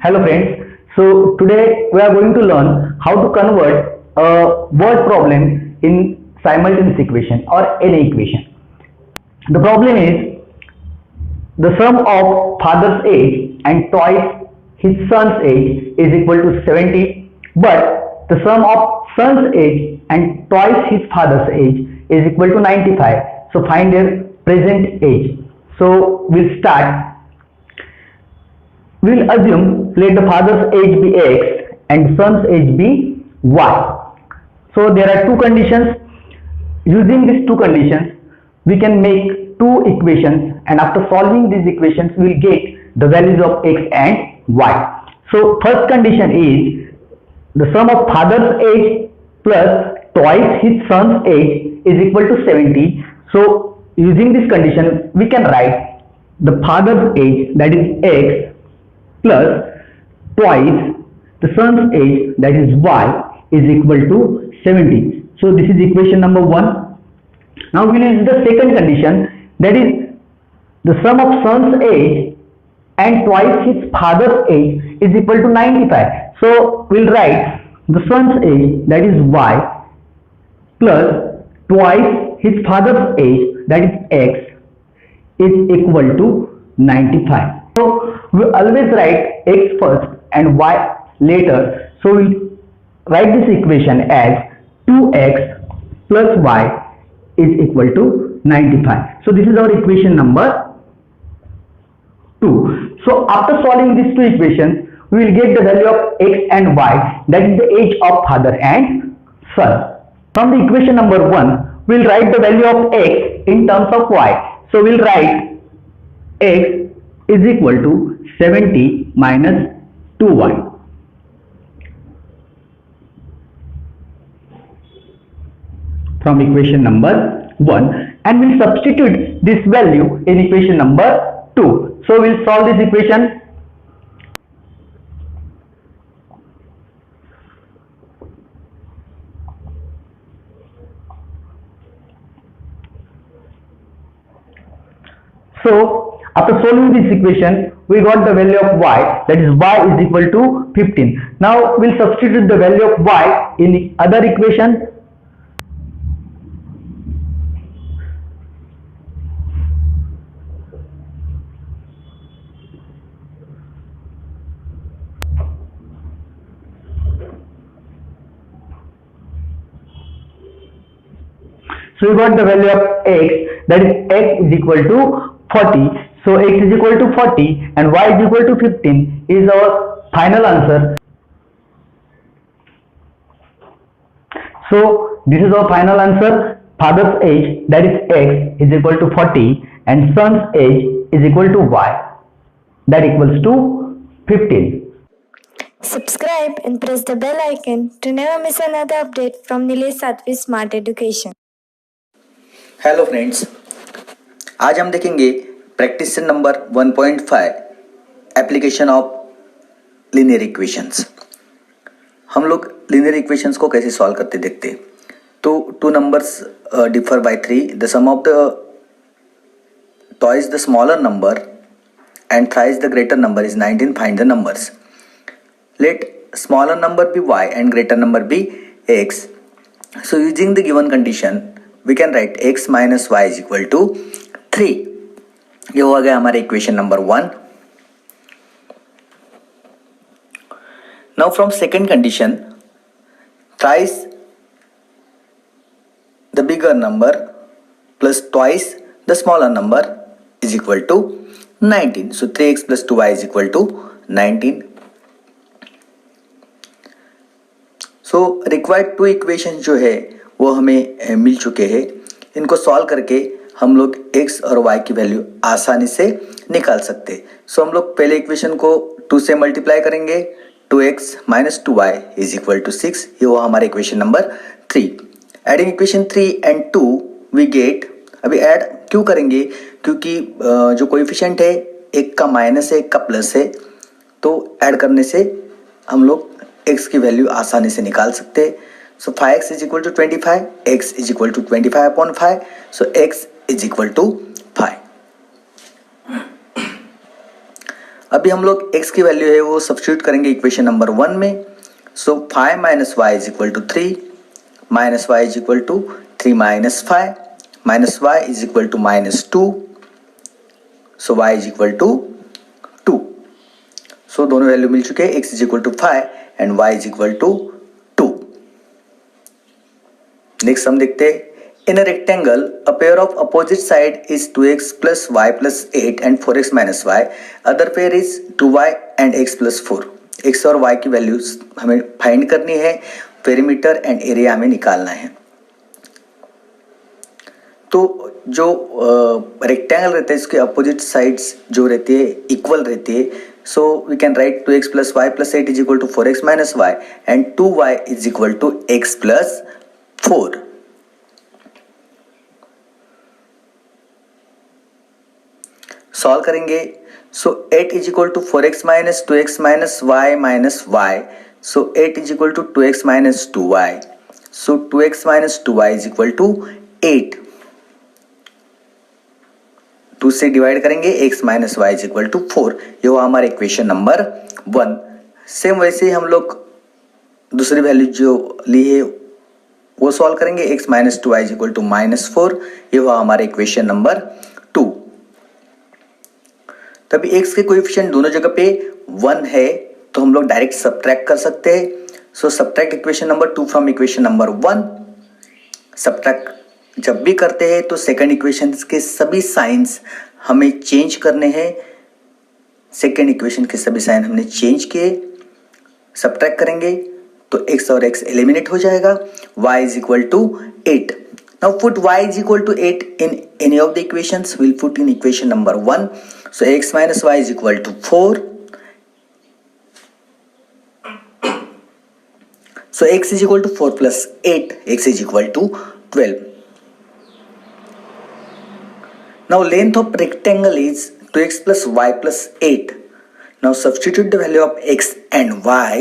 Hello friends. So today we are going to learn how to convert a word problem in simultaneous equation or any equation. The problem is the sum of father's age and twice his son's age is equal to 70, but the sum of son's age and twice his father's age is equal to 95. So find their present age. So we'll start. We'll assume let the father's age be x and son's age be y. So there are two conditions. Using these two conditions, we can make two equations, and after solving these equations, we will get the values of x and y. So first condition is the sum of father's age plus twice his son's age is equal to 70. So using this condition, we can write the father's age, that is x, plus twice the son's age, that is y, is equal to 70. So this is equation number 1. Now we will use the second condition, that is the sum of son's age and twice his father's age is equal to 95. So we will write the son's age, that is y, plus twice his father's age, that is x, is equal to 95. So we always write x first and y later. So we write this equation as 2x plus y is equal to 95. So this is our equation number 2. So after solving these two equations, we will get the value of x and y, that is the age of father and son. From the equation number 1, we will write the value of x in terms of y. So we will write x is equal to 70 minus 2y. From equation number 1, and we'll substitute this value in equation number 2. So we'll solve this equation. So after solving this equation, we got the value of y, that is y is equal to 15. Now we'll substitute the value of y in the other equation. So we got the value of x, that is x is equal to 40. So x is equal to 40 and y is equal to 15 is our final answer. So this is our final answer. Father's age, that is x, is equal to 40 and son's age is equal to y, that equals to 15. Subscribe and press the bell icon to never miss another update from Nilesh Satvi Smart Education. Hello friends, आज हम देखेंगे practice number 1.5 application of linear equations. हम लोग linear equations को कैसे solve करते देखते हैं। तो two numbers differ by 3, the sum of the twice the smaller number and thrice the greater number is 19. Find the numbers. Let smaller number be y and greater number be x. So using the given condition we can write x minus y is equal to 3. ये हो गया हमारा equation number 1. Now from second condition, thrice the bigger number plus twice the smaller number is equal to 19. So 3x plus 2y is equal to 19. So required two equations जो है वो हमें मिल चुके हैं. इनको सॉल्व करके हम लोग x और y की वैल्यू आसानी से निकाल सकते हैं. सो हम लोग पहले इक्वेशन को 2 से मल्टीप्लाई करेंगे. 2x minus 2y is equal to 6. ये हुआ हमारा equation number 3. Adding equation 3 and 2 we get. अभी ऐड क्यों करेंगे, क्योंकि जो कोएफिशिएंट है एक का माइनस है एक का प्लस है, तो ऐड करने से हम लोग x की वैल्यू आसानी से निकाल सकते हैं. So 5x is equal to 25, x is equal to 25 upon 5, so x is equal to 5. अभी हम लोग x की वैल्यू है वो सब्स्टिट्यूट करेंगे इक्वेशन नंबर 1 में। So 5 minus Y is equal to 3 minus Y is equal to 3 minus 5 minus Y is equal to minus 2। So y is equal to 2। So दोनों value मिल चुके हैं, x is equal to 5 and y is equal to 2। Next हम देखते हैं, in a rectangle a pair of opposite side is 2x plus y plus 8 and 4x minus y, other pair is 2y and x plus 4। x और y की values हमें find करनी है, perimeter and area हमें निकालना है। तो जो रेक्टेंगल रहता है इसके अपोजिट साइड्स जो रहती है इक्वल रहती है, so we can write 2x plus y plus 8 is equal to 4x minus y and 2y is equal to x plus 4। Solve करेंगे, so 8 is equal to 4x minus 2x minus y minus y, so 8 is equal to 2x minus 2y, so 2x minus 2y is equal to 8। 2 से divide करेंगे, x minus Y is equal to 4। ये हुआ हमारा equation number 1। Same वैसे ही हम लोग दूसरी value जो ली है वो सॉल्व करेंगे, x minus 2y is equal to minus 4। ये हुआ हमारा इक्वेशन नंबर 2। तभी x के कोएफिशिएंट दोनों जगह पे 1 है तो हम लोग डायरेक्ट सब्ट्रैक्ट कर सकते हैं। So subtract equation number 2 from equation number 1। Subtract जब भी करते हैं तो सेकंड इक्वेशन के सभी साइंस हमें चेंज करने हैं। सेकंड इक्वेशन के सभी साइन हमने चेंज किए, सब्ट्रैक्ट करेंगे तो x और x एलिमिनेट हो जाएगा। y is equal to 8। Now put y is equal to 8 in any of the equations. Will put in equation number 1। So x minus y is equal to 4। So x is equal to 4 plus 8, x is equal to 12। Now length of rectangle is 2x plus y plus 8. Now substitute the value of x and y.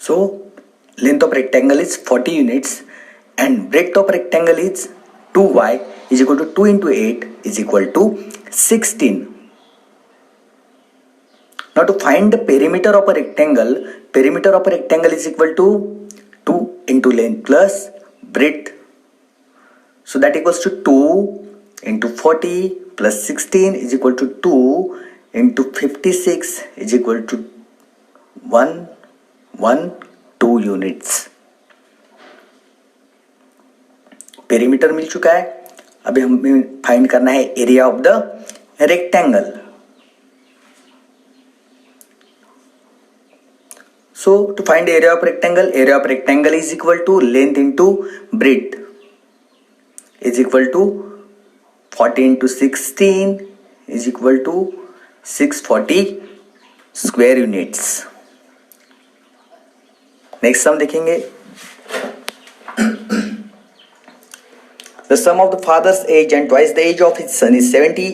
So length of rectangle is 40 units and breadth of rectangle is 2y is equal to 2 into 8 is equal to 16. Now to find the perimeter of a rectangle is equal to 2 into length plus breadth. So that equals to 2 into 40 plus 16 is equal to 2 into 56 is equal to 112 units. Perimeter मिल चुका है, अभी हमें find करना है area of the rectangle. So to find area of rectangle is equal to length into breadth is equal to 40 into 16 is equal to 640 square units. Next sum देखेंगे, the sum of the father's age and twice the age of his son is 70.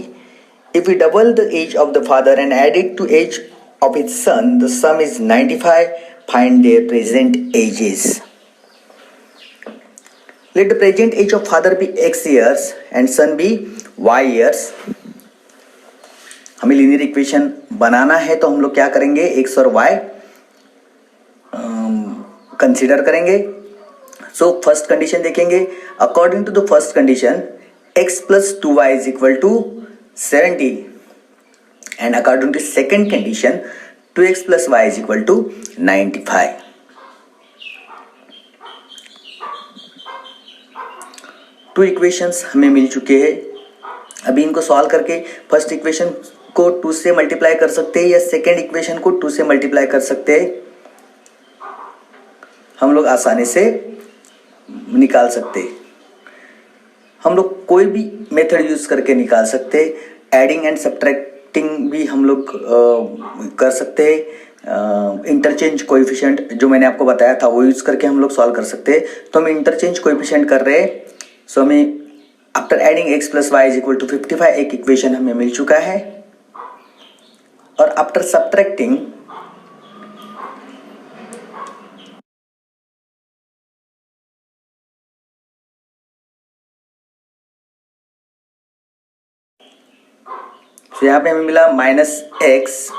If we double the age of the father and add it to age of its son, the sum is 95. Find their present ages. Let the present age of father be x years and son be y years. हमें linear equation बनाना है तो हम लोग क्या करेंगे, x और y consider करेंगे। So first condition देखेंगे, according to the first condition x plus 2y is equal to 70 and according to second condition 2x plus y is equal to 95. Two equations हमें मिल चुके हैं। अभी इनको सॉल्व करके first equation को 2 से मल्टीप्लाई कर सकते हैं या सेकेंड इक्वेशन को 2 से मल्टीप्लाई कर सकते हैं। हम लोग आसानी से निकाल सकते हैं। हम लोग कोई भी मेथड यूज करके निकाल सकते हैं। एडिंग एंड सब्ट्रैक्टिंग भी हम लोग कर सकते हैं। इंटरचेंज कोएफिशिएंट जो मैंने आपको बताया था वो यूज करके हम लोग सॉल्व कर सकते हैं। तो हम इंटरचेंज कोएफिशिएंट कर रहे हैं। सो हमें after adding x plus y is equal to 55 एक इक्वेशन हमें मिल चुका है और आफ्टर सब्ट्रैक्टिंग सो यहाँ पे हमें मिला -x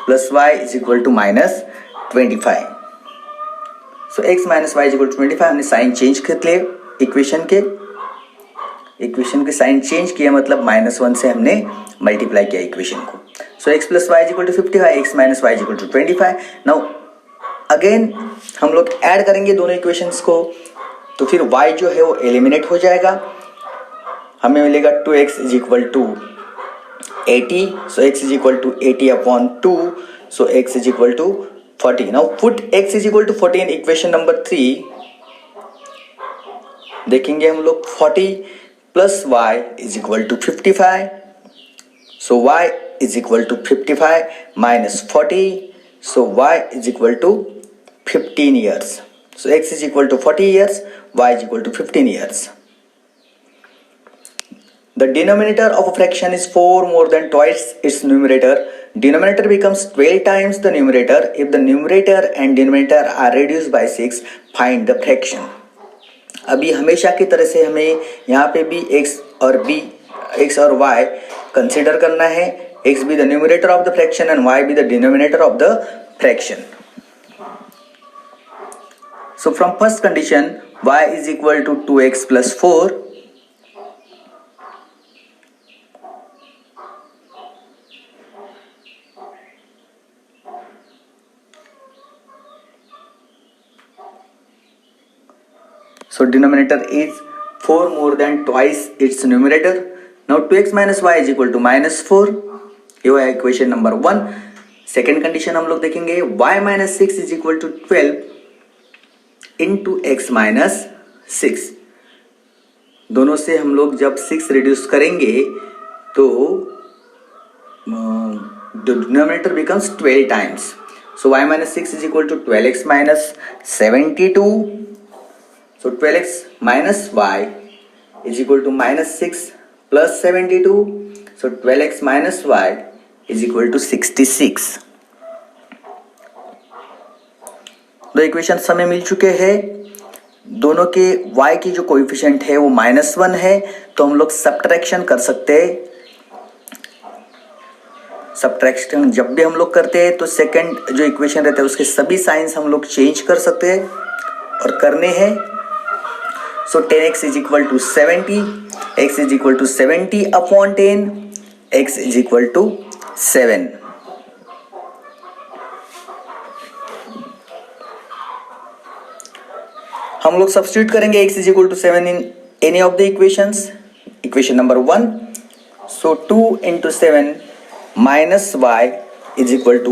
+ y = -25। सो x - y = 25। हमने साइन चेंज कर लिए इक्वेशन के साइन चेंज किया, मतलब -1 से हमने मल्टीप्लाई किया इक्वेशन को। सो x + y = 55, x - y = 25। Now again हम लोग ऐड करेंगे दोनों इक्वेशंस को, तो फिर y जो है वो एलिमिनेट हो जाएगा। हमें मिलेगा 2x = 80। सो x = 80/2। सो x = 40। नाउ पुट x = 40 इन इक्वेशन नंबर 3। देखेंगे हम लोग 40 + y = 55। So y = 55 - 40। So y = 15 years. So x = 40 years, y = 15 years. The denominator of a fraction is 4 more than twice its numerator. Denominator becomes 12 times the numerator if the numerator and denominator are reduced by 6. Find the fraction. अभी हमेशा की तरह से हमें यहाँ पे भी x और y कंसिडर करना है। x be the numerator of the fraction and y be the denominator of the fraction. So from first condition, y = 2x + 4. So denominator is 4 more than twice its numerator. Now 2x - y = -4. ये है equation number 1। Second condition हम लोग देखेंगे y - 6 = 12 into x - 6। दोनों से हम लोग जब 6 रिड्यूस करेंगे तो डिनोमिनेटर बिकम्स 12 टाइम्स। सो y - 6 = 12x - 72। सो 12x - y = -6 + 72। सो 12x - y = 66। दो इक्वेशन हमें मिल चुके हैं। दोनों के y की जो कोएफिशिएंट है वो -1 है, तो हम लोग सब्ट्रैक्शन कर सकते हैं। सब्ट्रैक्शन जब भी हम लोग करते हैं तो सेकंड जो इक्वेशन रहता है उसके सभी साइंस हम लोग चेंज कर सकते हैं और करने हैं। सो 10x = 70, x = 70/10, x = 7। हम लोग सब्स्टिट्यूट करेंगे x = 7 in any of the equations. Equation number 1, so 2 × 7 - y =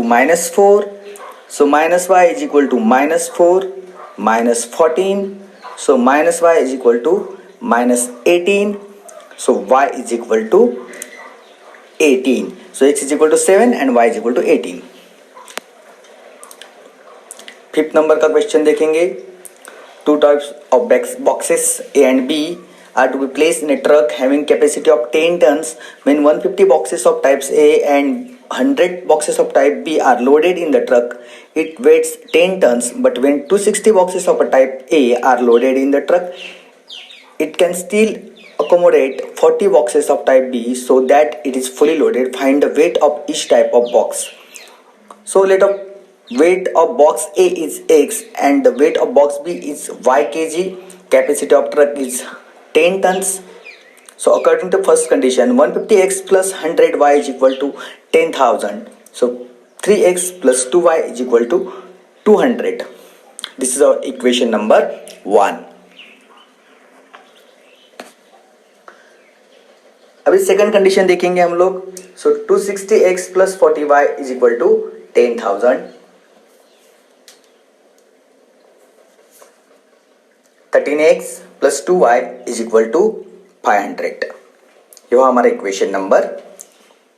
-4। So -y = -4 - 14। So -y = -18। So y = 18। So x = 7 and y = 18। Fifth number का क्वेश्चन देखेंगे। Two types of boxes A and B are to be placed in a truck having capacity of 10 tons. When 150 boxes of types A and 100 boxes of type B are loaded in the truck, it weighs 10 tons. But when 260 boxes of a type A are loaded in the truck, it can still accommodate 40 boxes of type B so that it is fully loaded. Find the weight of each type of box. So let us weight of box A is x and the weight of box B is y kg. Capacity of truck is 10 tons. So according to first condition, 150x plus 100y is equal to 10,000. So 3x plus 2y is equal to 200. This is our equation number 1. अभी second condition देखेंगे हम लोग। सो 260x plus 40y is equal to 10,000. 13x plus 2y is equal to 500। ये हमारा equation number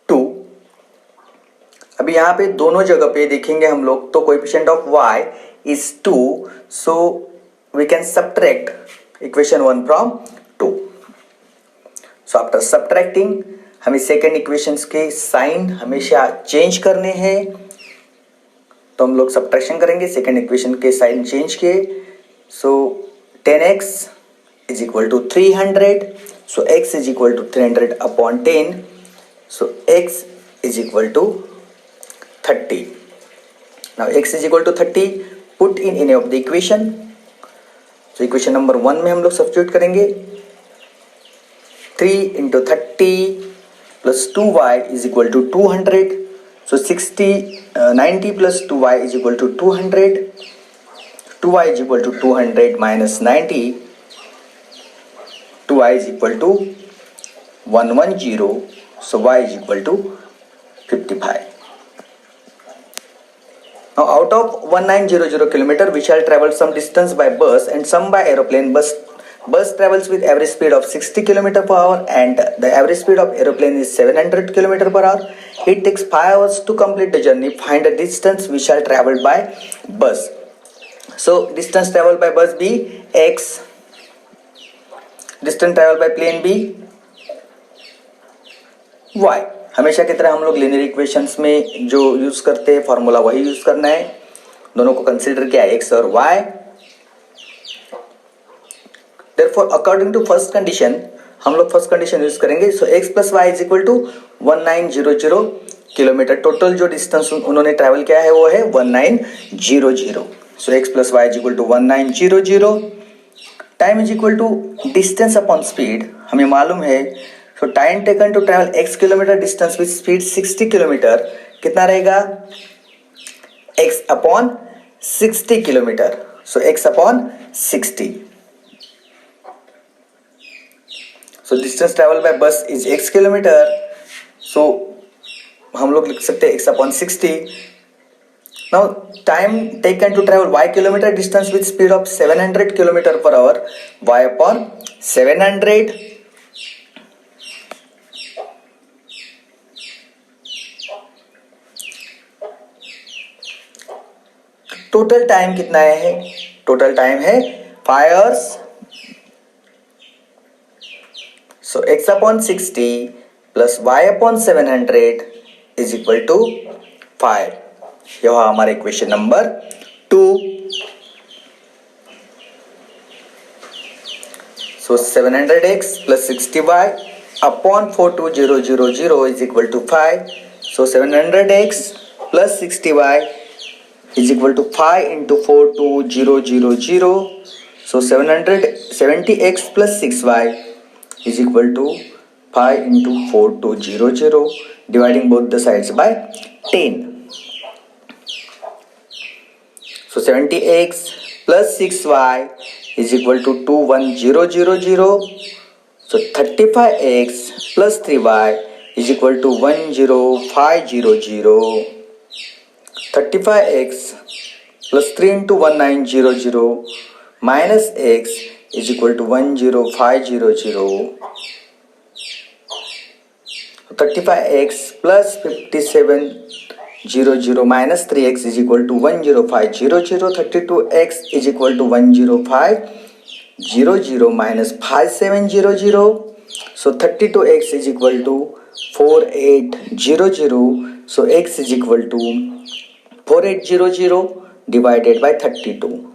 2। अभी यहाँ पे दोनों जगह पे देखेंगे हम लोग तो coefficient of y is 2, so we can subtract equation 1 from 2। So after subtracting हमें सेकेंड इक्वेशंस के साइन हमेशा चेंज करने हैं, तो हम लोग सब्ट्रैक्शन करेंगे। सेकेंड इक्वेशन के साइन चेंज किए। सो 10x is equal to 300. So x is equal to 300/10. So x is equal to 30. Now x is equal to 30 put in any of the equation. So equation number 1 में हम लोग substitute करेंगे 3 into 30 plus 2y is equal to 200. So 90 plus 2y is equal to 200. 2y is equal to 200 minus 90. 2y is equal to 110. So y is equal to 55. Now out of 1900 km we shall travel some distance by bus and some by aeroplane. Bus travels with average speed of 60 km per hour and the average speed of aeroplane is 700 km per hour. It takes 5 hours to complete the journey. Find the distance we shall travel by bus. So distance traveled by bus be x, distance traveled by plane be y. हमेशा की तरह हम लोग linear equations में जो use करते हैं formula वही यूज करना है. दोनों को कंसीडर किया x और y. Therefore according to first condition हम लोग फर्स्ट कंडीशन यूज करेंगे. So x plus y is equal to 1900 kilometre. Total जो डिस्टेंस उन्होंने ट्रैवल किया है वो है 1900. So x plus y is equal to 1900. Time is equal to distance upon speed. हमें मालूम है. So time taken to travel x kilometre distance with speed 60 kilometre कितना रहेगा x upon 60 kilometre. So x upon 60. So distance travel by bus is x kilometre. So हम लोग लिख सकते हैं x upon 60. Now time taken to travel y kilometre distance with speed of 700 kilometre per hour. Y upon 700. Total time कितना है. Total time है 5 hours. So x upon 60 plus y upon 700 is equal to 5. यह हमारा equation number 2. So 700x plus 60y upon 42000 is equal to 5. So 700x plus 60y is equal to 5 into 42000. So 70x plus 6y is equal to 5 into 4200, dividing both the sides by 10. So 70x plus 6y is equal to 21000. So 35x plus 3y is equal to 10500. 35x plus 3 into 1900 minus x is equal to 10500. 35x plus 5700 minus 3x is equal to 10500. 32x is equal to 10500 minus 5700. So 32x is equal to 4800. So x is equal to 4800 divided by 32.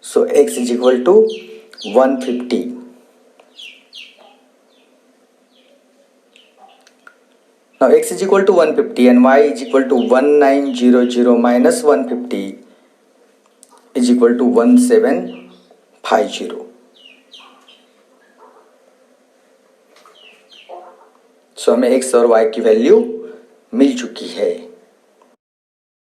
So x is equal to 150. Now x is equal to 150 and y is equal to 1900 minus 150 is equal to 1750. So हमें x और y की value मिल चुकी है.